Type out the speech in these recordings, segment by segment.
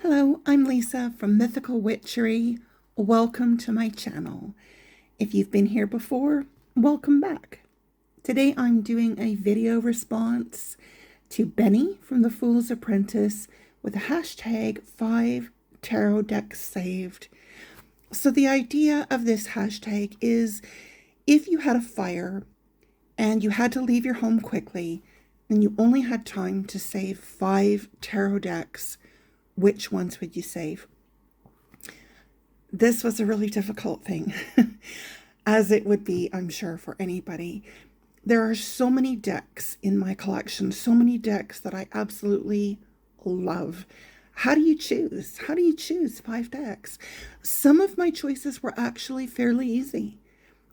Hello, I'm Lisa from Mythical Witchery. Welcome to my channel. If you've been here before, welcome back. Today I'm doing a video response to Benny from The Fool's Apprentice with a hashtag 5 tarot decks saved. So the idea of this hashtag is if you had a fire and you had to leave your home quickly and you only had time to save 5 tarot decks, which ones would you save? This was a really difficult thing, as it would be, I'm sure, for anybody. There are so many decks in my collection, so many decks that I absolutely love. How do you choose? How do you choose 5 decks? Some of my choices were actually fairly easy.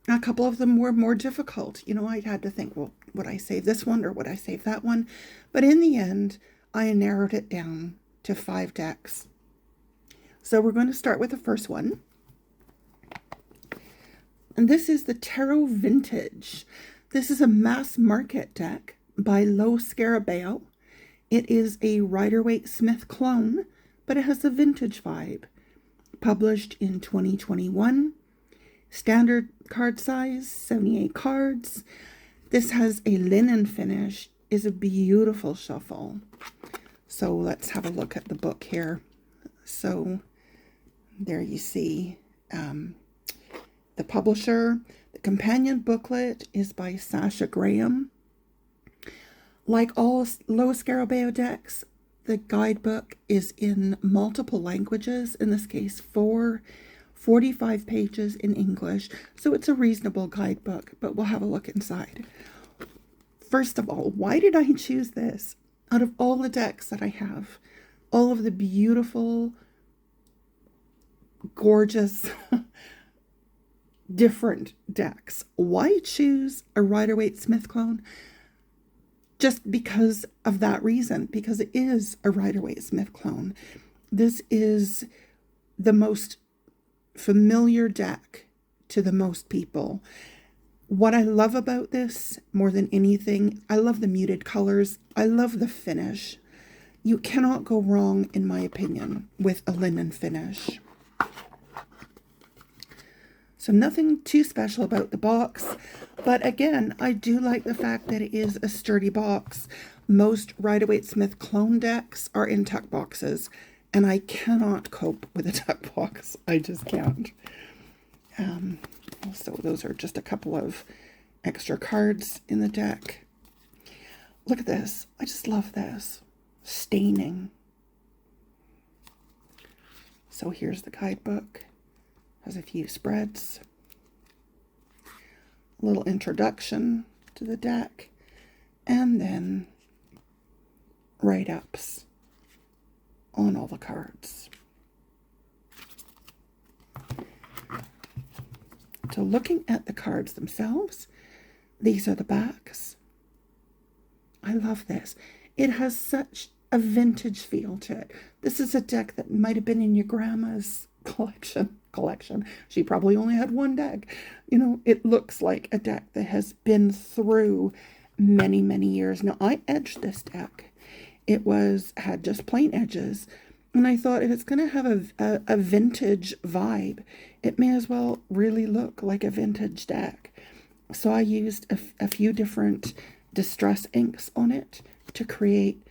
A couple of them were more difficult. I had to think, well, would I save this one or would I save that one? But in the end, I narrowed it down to 5 decks. So we're going to start with the first one. And this is the Tarot Vintage. This is a mass market deck by Lo Scarabeo. It is a Rider-Waite-Smith clone, but it has a vintage vibe. Published in 2021. Standard card size, 78 cards. This has a linen finish, is a beautiful shuffle. So let's have a look at the book here. So there you see the publisher. The companion booklet is by Sasha Graham. Like all Lo Scarabeo decks, the guidebook is in multiple languages, in this case 45 pages in English. So it's a reasonable guidebook, but we'll have a look inside. First of all, why did I choose this? Out of all the decks that I have, all of the beautiful, gorgeous, different decks, why choose a Rider-Waite-Smith clone? Just because of that reason, because it is a Rider-Waite-Smith clone. This is the most familiar deck to the most people. What I love about this, more than anything, I love the muted colors. I love the finish. You cannot go wrong, in my opinion, with a linen finish. So nothing too special about the box. But again, I do like the fact that it is a sturdy box. Most Rider-Waite-Smith clone decks are in tuck boxes, and I cannot cope with a tuck box. I just can't. So those are just a couple of extra cards in the deck. Look at this. I just love this. Staining. So here's the guidebook. Has a few spreads. A little introduction to the deck. And then write-ups on all the cards. So looking at the cards themselves, these are the backs. I love this. It has such a vintage feel to it. This is a deck that might have been in your grandma's collection. She probably only had one deck. It looks like a deck that has been through many, many years. Now, I edged this deck. It had just plain edges. And I thought if it's going to have a vintage vibe, it may as well really look like a vintage deck. So I used a few different distress inks on it to create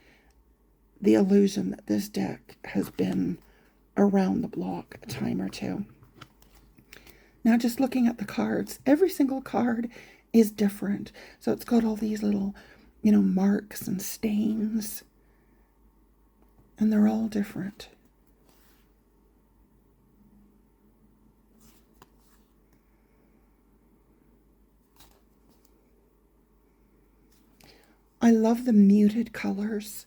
the illusion that this deck has been around the block a time or two. Now, just looking at the cards, every single card is different. So it's got all these little, marks and stains. And they're all different. I love the muted colors.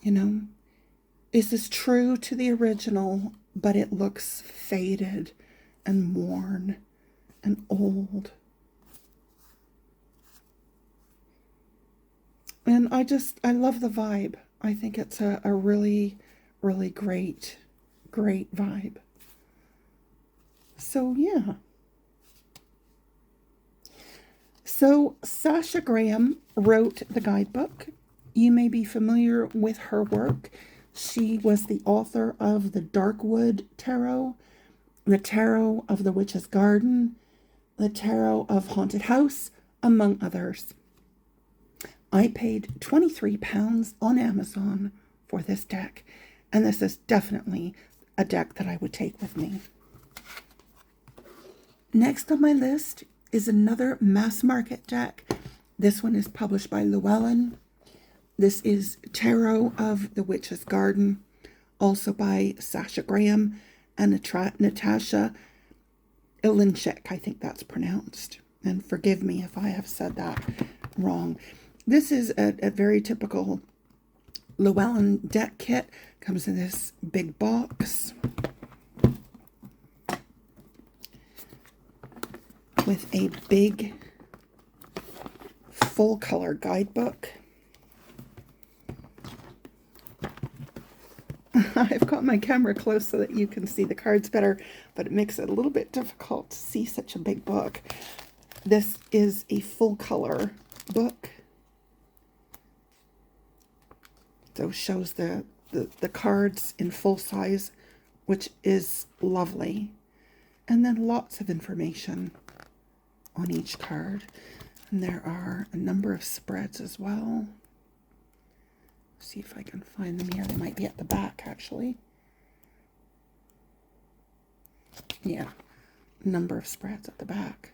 This is true to the original, but it looks faded and worn and old. And I love the vibe. I think it's a really, really great vibe. So, yeah. So, Sasha Graham wrote the guidebook. You may be familiar with her work. She was the author of the Darkwood Tarot, the Tarot of the Witch's Garden, the Tarot of Haunted House, among others. I paid £23 on Amazon for this deck, and this is definitely a deck that I would take with me. Next on my list is another mass market deck. This one is published by Llewellyn. This is Tarot of the Witch's Garden, also by Sasha Graham and Natasha Ilinchek, I think that's pronounced. And forgive me if I have said that wrong. This is a very typical Llewellyn deck kit. Comes in this big box with a big full color guidebook. I've got my camera close so that you can see the cards better, but it makes it a little bit difficult to see such a big book. This is a full color book. So it shows the cards in full size, which is lovely. And then lots of information on each card. And there are a number of spreads as well. See if I can find them here. They might be at the back, actually. Yeah, a number of spreads at the back.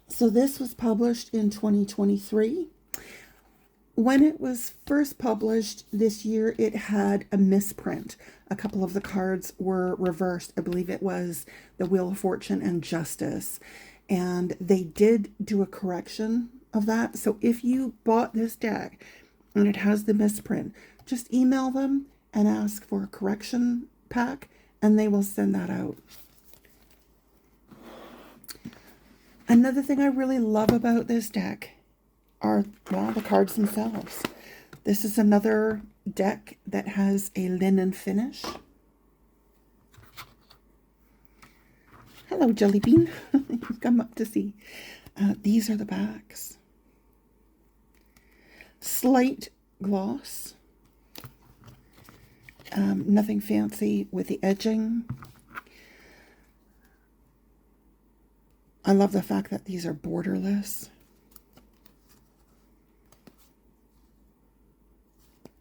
So this was published in 2023. When it was first published this year, it had a misprint. A couple of the cards were reversed. I believe it was the Wheel of Fortune and Justice. And they did do a correction of that. So if you bought this deck and it has the misprint, just email them and ask for a correction pack, and they will send that out. Another thing I really love about this deck are, well, the cards themselves. This is another deck that has a linen finish. Hello, Jellybean. You've come up to see. These are the backs. Slight gloss. Nothing fancy with the edging. I love the fact that these are borderless.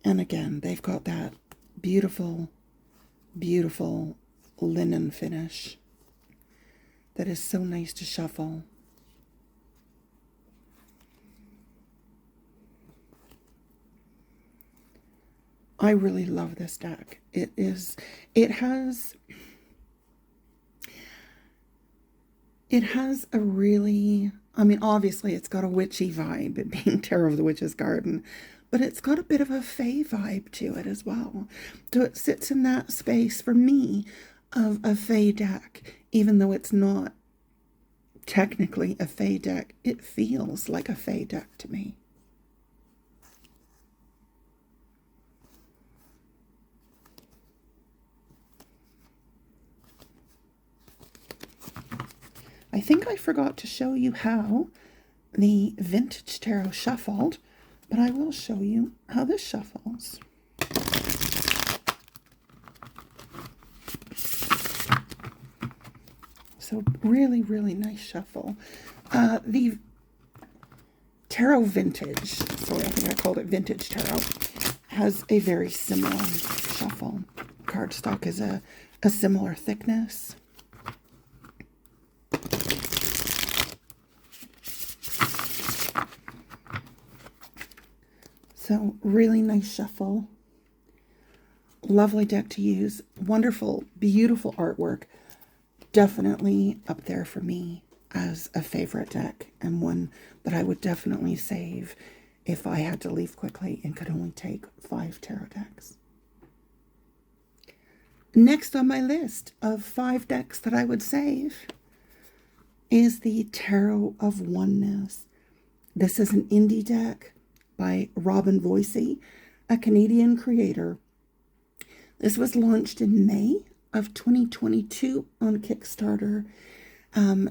And again, they've got that beautiful, beautiful linen finish that is so nice to shuffle. I really love this deck. It has a really, I mean, obviously it's got a witchy vibe, it being Terra of the Witch's Garden, but it's got a bit of a fae vibe to it as well. So it sits in that space for me of a fae deck. Even though it's not technically a fae deck, it feels like a fae deck to me. I think I forgot to show you how the vintage tarot shuffled, but I will show you how this shuffles. So really, really nice shuffle. The Tarot Vintage, sorry, I think I called it Vintage Tarot, has a very similar shuffle. Cardstock is a similar thickness. So really nice shuffle. Lovely deck to use. Wonderful, beautiful artwork. Definitely up there for me as a favorite deck, and one that I would definitely save if I had to leave quickly and could only take 5 tarot decks. Next on my list of 5 decks that I would save is the Tarot of Oneness. This is an indie deck by Robin Voicey, a Canadian creator. This was launched in May of 2022 on Kickstarter.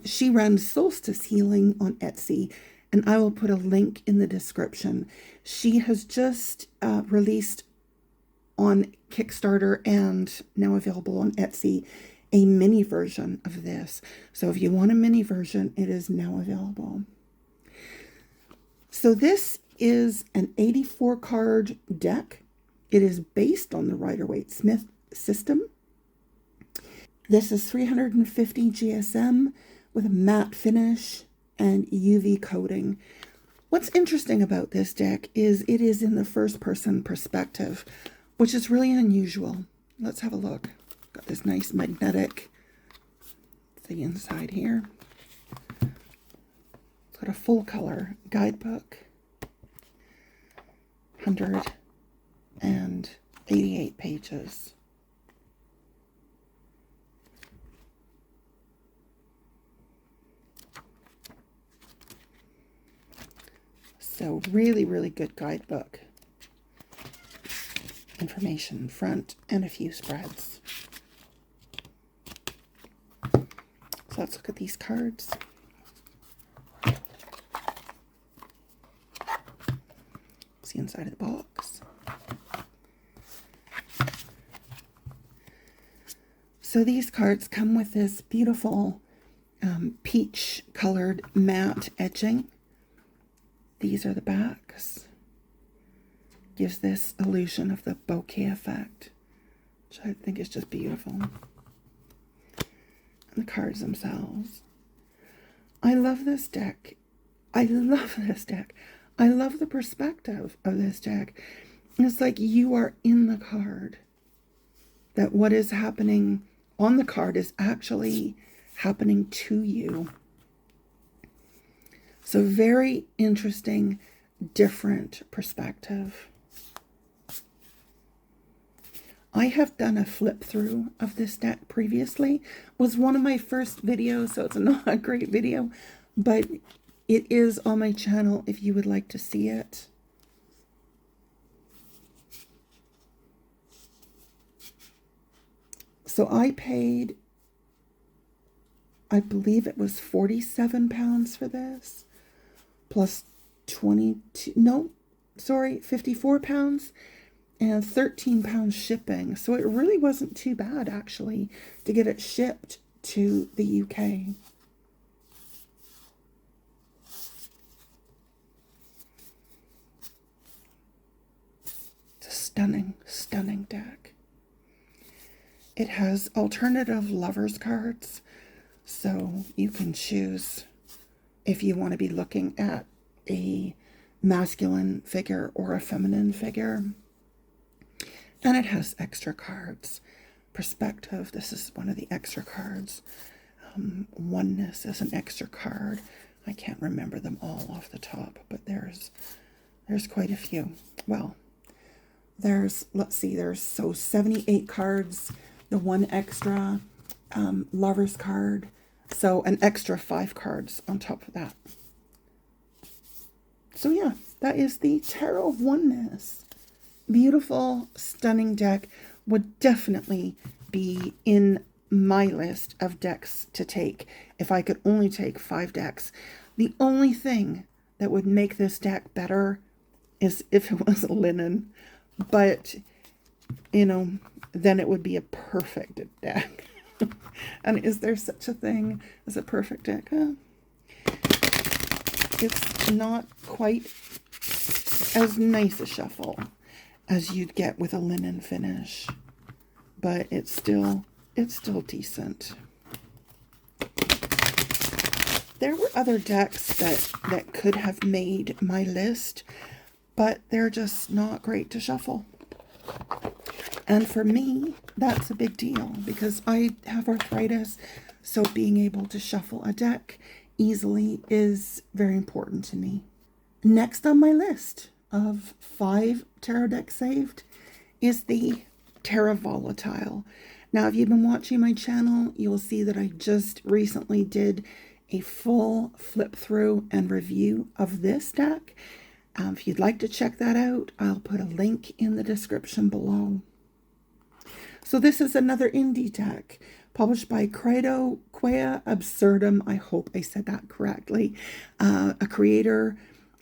She runs Solstice Healing on Etsy, and I will put a link in the description. She has just released on Kickstarter and now available on Etsy a mini version of this. So if you want a mini version, it is now available. So this is an 84 card deck. It is based on the Rider-Waite-Smith system. This is 350 GSM with a matte finish and UV coating. What's interesting about this deck is it is in the first person perspective, which is really unusual. Let's have a look. Got this nice magnetic thing inside here. It's got a full color guidebook. 188 pages. So really, really good guidebook. Information front and a few spreads. So let's look at these cards. See inside of the box. So these cards come with this beautiful peach colored matte etching. These are the backs. Gives this illusion of the bokeh effect, which I think is just beautiful. And the cards themselves. I love this deck. I love this deck. I love the perspective of this deck. It's like you are in the card. That what is happening on the card is actually happening to you. So very interesting, different perspective. I have done a flip through of this deck previously. It was one of my first videos, so it's not a great video, but it is on my channel if you would like to see it. So I paid, I believe it was £47 for this, plus 54 pounds and 13 pounds shipping. So it really wasn't too bad actually to get it shipped to the UK. It's a stunning, stunning deck. It has alternative lovers cards, so you can choose if you want to be looking at a masculine figure or a feminine figure. And it has extra cards. Perspective, this is one of the extra cards. Oneness is an extra card. I can't remember them all off the top, but there's quite a few. Well, there's 78 cards, the one extra lover's card, so an extra 5 cards on top of that. So yeah, that is the Terra Oneness. Beautiful, stunning deck. Would definitely be in my list of decks to take if I could only take 5 decks. The only thing that would make this deck better is if it was a linen, but you know, then it would be a perfect deck. And is there such a thing as a perfect deck? It's not quite as nice a shuffle as you'd get with a linen finish, but it's still decent. There were other decks that could have made my list, but they're just not great to shuffle. And for me, that's a big deal because I have arthritis, so being able to shuffle a deck easily is very important to me. Next on my list of 5 tarot decks saved is the Terra Volatile. Now, if you've been watching my channel, you will see that I just recently did a full flip through and review of this deck. If you'd like to check that out, I'll put a link in the description below. So this is another indie deck published by Credo Quea Absurdum. I hope I said that correctly. A creator,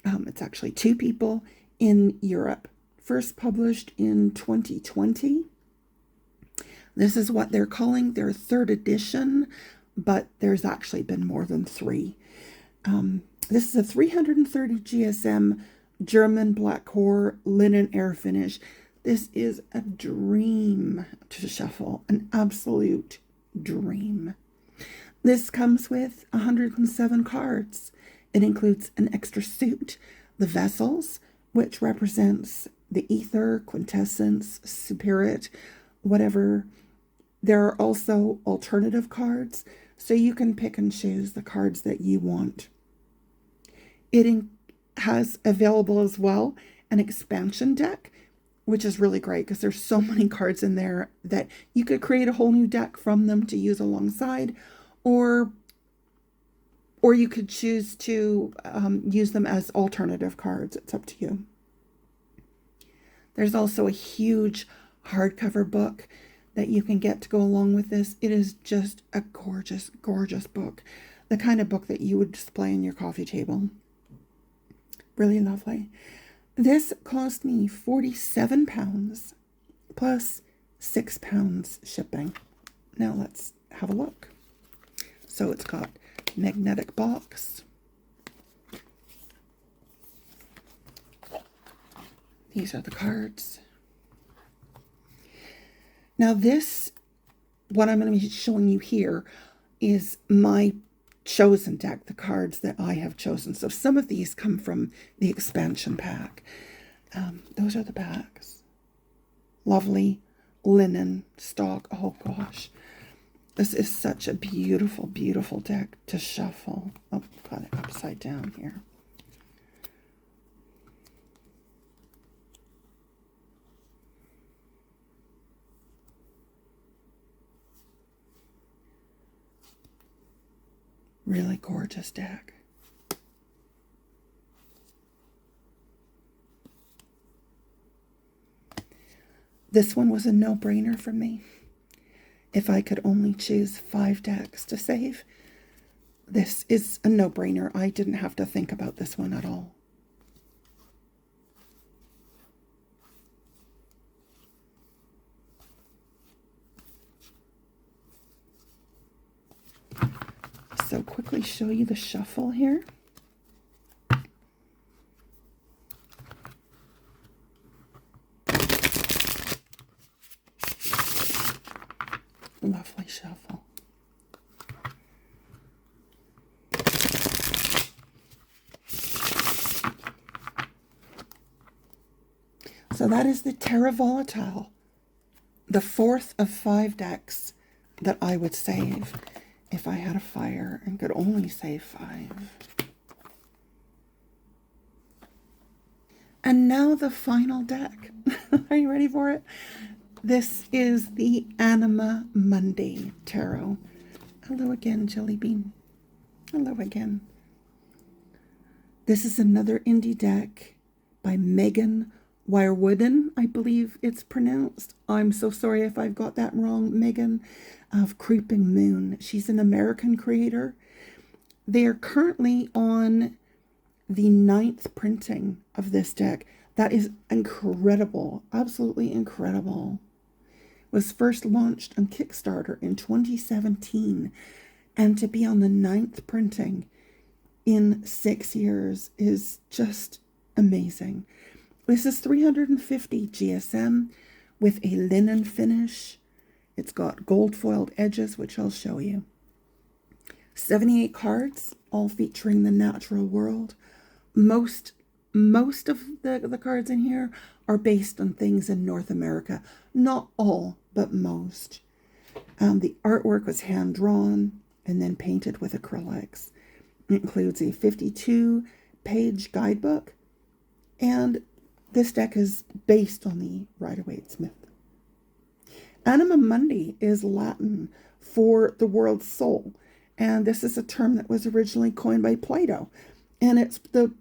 it's actually two people in Europe. First published in 2020. This is what they're calling their third edition, but there's actually been more than three. This is a 330 GSM German black core linen air finish. This is a dream to shuffle, an absolute dream. This comes with 107 cards. It includes an extra suit, the vessels, which represents the ether, quintessence, spirit, whatever. There are also alternative cards, so you can pick and choose the cards that you want. It has available as well an expansion deck, which is really great because there's so many cards in there that you could create a whole new deck from them to use alongside, or you could choose to use them as alternative cards. It's up to you. There's also a huge hardcover book that you can get to go along with this. It is just a gorgeous, gorgeous book. The kind of book that you would display on your coffee table. Really lovely. This cost me £47 plus £6 shipping. Now let's have a look. So it's got magnetic box. These are the cards. Now this, what I'm going to be showing you here, is my chosen deck, the cards that I have chosen. So some of these come from the expansion pack. Those are the backs. Lovely linen stock. Oh gosh. This is such a beautiful, beautiful deck to shuffle. Oh, got it upside down here. Really gorgeous deck. This one was a no-brainer for me. If I could only choose 5 decks to save, this is a no-brainer. I didn't have to think about this one at all. So quickly show you the shuffle here. Lovely shuffle. So that is the Terra Volatile, the 4th of 5 decks that I would save if I had a fire and could only save 5. And now the final deck. Are you ready for it? This is the Anima Mundi Tarot. Hello again, Jelly Bean. Hello again. This is another indie deck by Megan Wirewooden, I believe it's pronounced. I'm so sorry if I've got that wrong, Megan, of Creeping Moon. She's an American creator. They are currently on the 9th printing of this deck. That is incredible, absolutely incredible. It was first launched on Kickstarter in 2017, and to be on the 9th printing in 6 years is just amazing. This is 350 GSM with a linen finish. It's got gold foiled edges, which I'll show you. 78 cards, all featuring the natural world. Most of the cards in here are based on things in North America. Not all, but most. The artwork was hand-drawn and then painted with acrylics. It includes a 52-page guidebook, and this deck is based on the Rider-Waite-Smith. Anima Mundi is Latin for the world's soul, and this is a term that was originally coined by Plato, and it's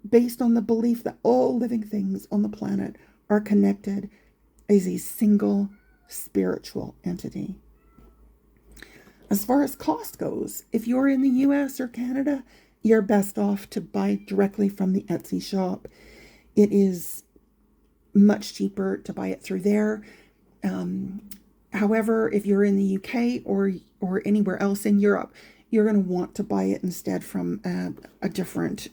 based on the belief that all living things on the planet are connected as a single spiritual entity. As far as cost goes, if you're in the US or Canada, you're best off to buy directly from the Etsy shop. It is much cheaper to buy it through there. However, if you're in the UK or anywhere else in Europe, you're going to want to buy it instead from a different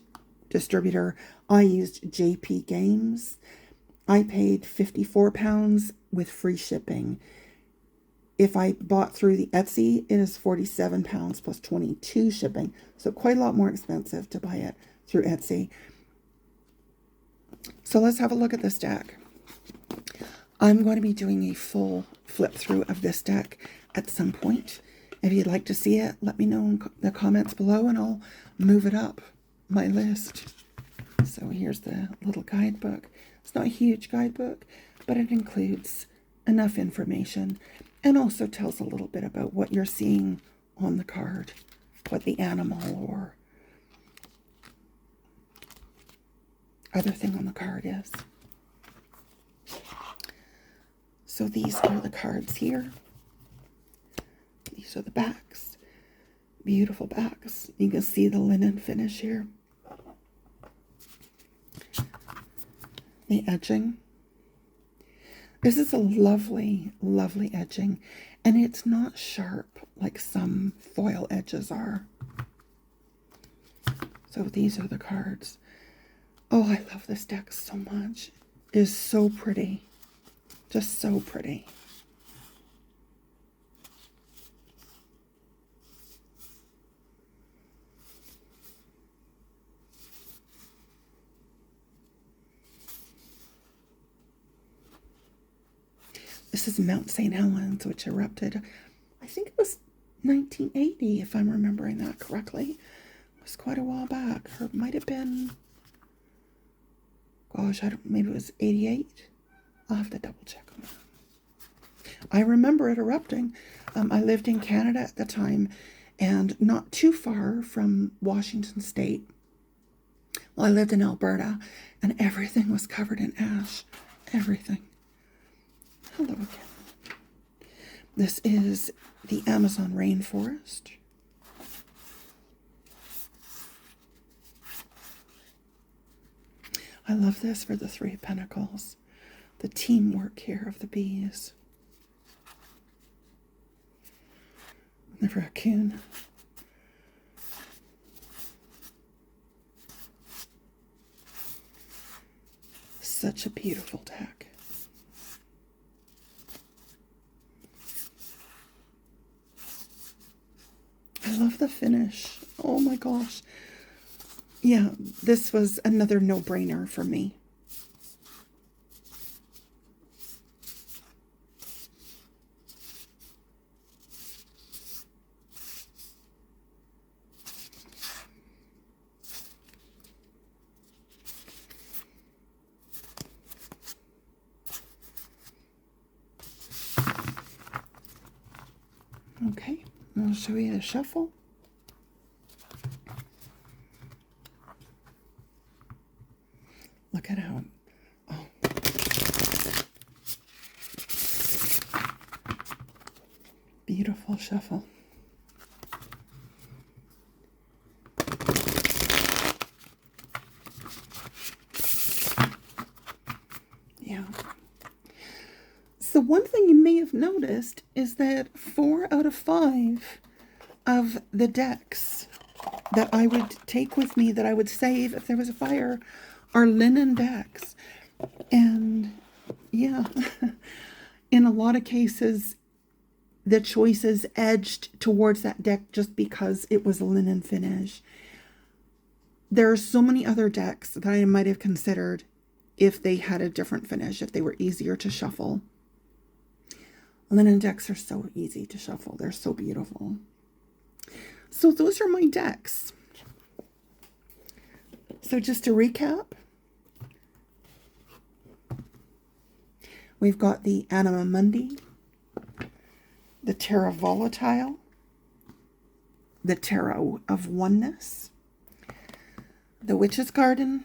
distributor. I used JP Games. I paid £54 with free shipping. If I bought through the Etsy, it is £47 plus 22 shipping. So quite a lot more expensive to buy it through Etsy. So let's have a look at this deck. I'm going to be doing a full flip through of this deck at some point. If you'd like to see it, let me know in the comments below and I'll move it up my list. So here's the little guidebook. It's not a huge guidebook, but it includes enough information and also tells a little bit about what you're seeing on the card, what the animal or other thing on the card is. So these are the cards here. These are the backs. Beautiful backs. You can see the linen finish here. The edging. This is a lovely, lovely edging, and it's not sharp like some foil edges are. So these are the cards. Oh, I love this deck so much. It is so pretty. Just so pretty. This is Mount St. Helens, which erupted, I think it was 1980, if I'm remembering that correctly. It was quite a while back. Or it might have been, gosh, maybe it was 88. I'll have to double check on that. I remember it erupting. I lived in Canada at the time and not too far from Washington State. Well, I lived in Alberta and everything was covered in ash. Everything. Hello again. This is the Amazon rainforest. I love this for the Three of Pentacles. The teamwork here of the bees. The raccoon. Such a beautiful deck. I love the finish. Oh my gosh. Yeah, this was another no-brainer for me. Okay, I'll show you the shuffle. Look at how, oh. Beautiful shuffle. Yeah. So one thing you may have noticed is that 4 out of 5 of the decks that I would take with me, that I would save if there was a fire, are linen decks. And yeah, in a lot of cases, the choices edged towards that deck just because it was a linen finish. There are so many other decks that I might have considered if they had a different finish, if they were easier to shuffle. Linen decks are so easy to shuffle. They're so beautiful. So those are my decks. So just to recap, we've got the Anima Mundi, the Terra Volatile, the Tarot of Oneness, the Witch's Garden,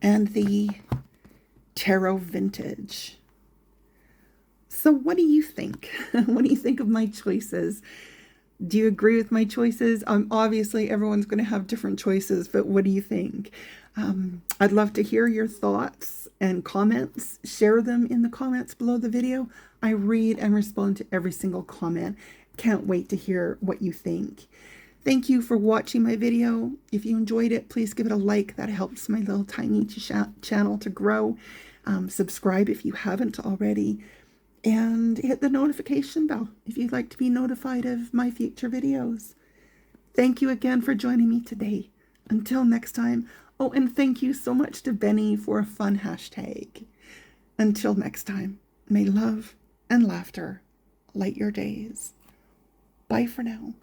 and the Tarot Vintage. So what do you think? What do you think of my choices? Do you agree with my choices? Obviously, everyone's going to have different choices, but what do you think? I'd love to hear your thoughts and comments. Share them in the comments below the video. I read and respond to every single comment. Can't wait to hear what you think. Thank you for watching my video. If you enjoyed it, please give it a like. That helps my little tiny channel to grow. Subscribe if you haven't already. And hit the notification bell if you'd like to be notified of my future videos. Thank you again for joining me today. Until next time. Oh, and thank you so much to Benny for a fun hashtag. Until next time, may love and laughter light your days. Bye for now.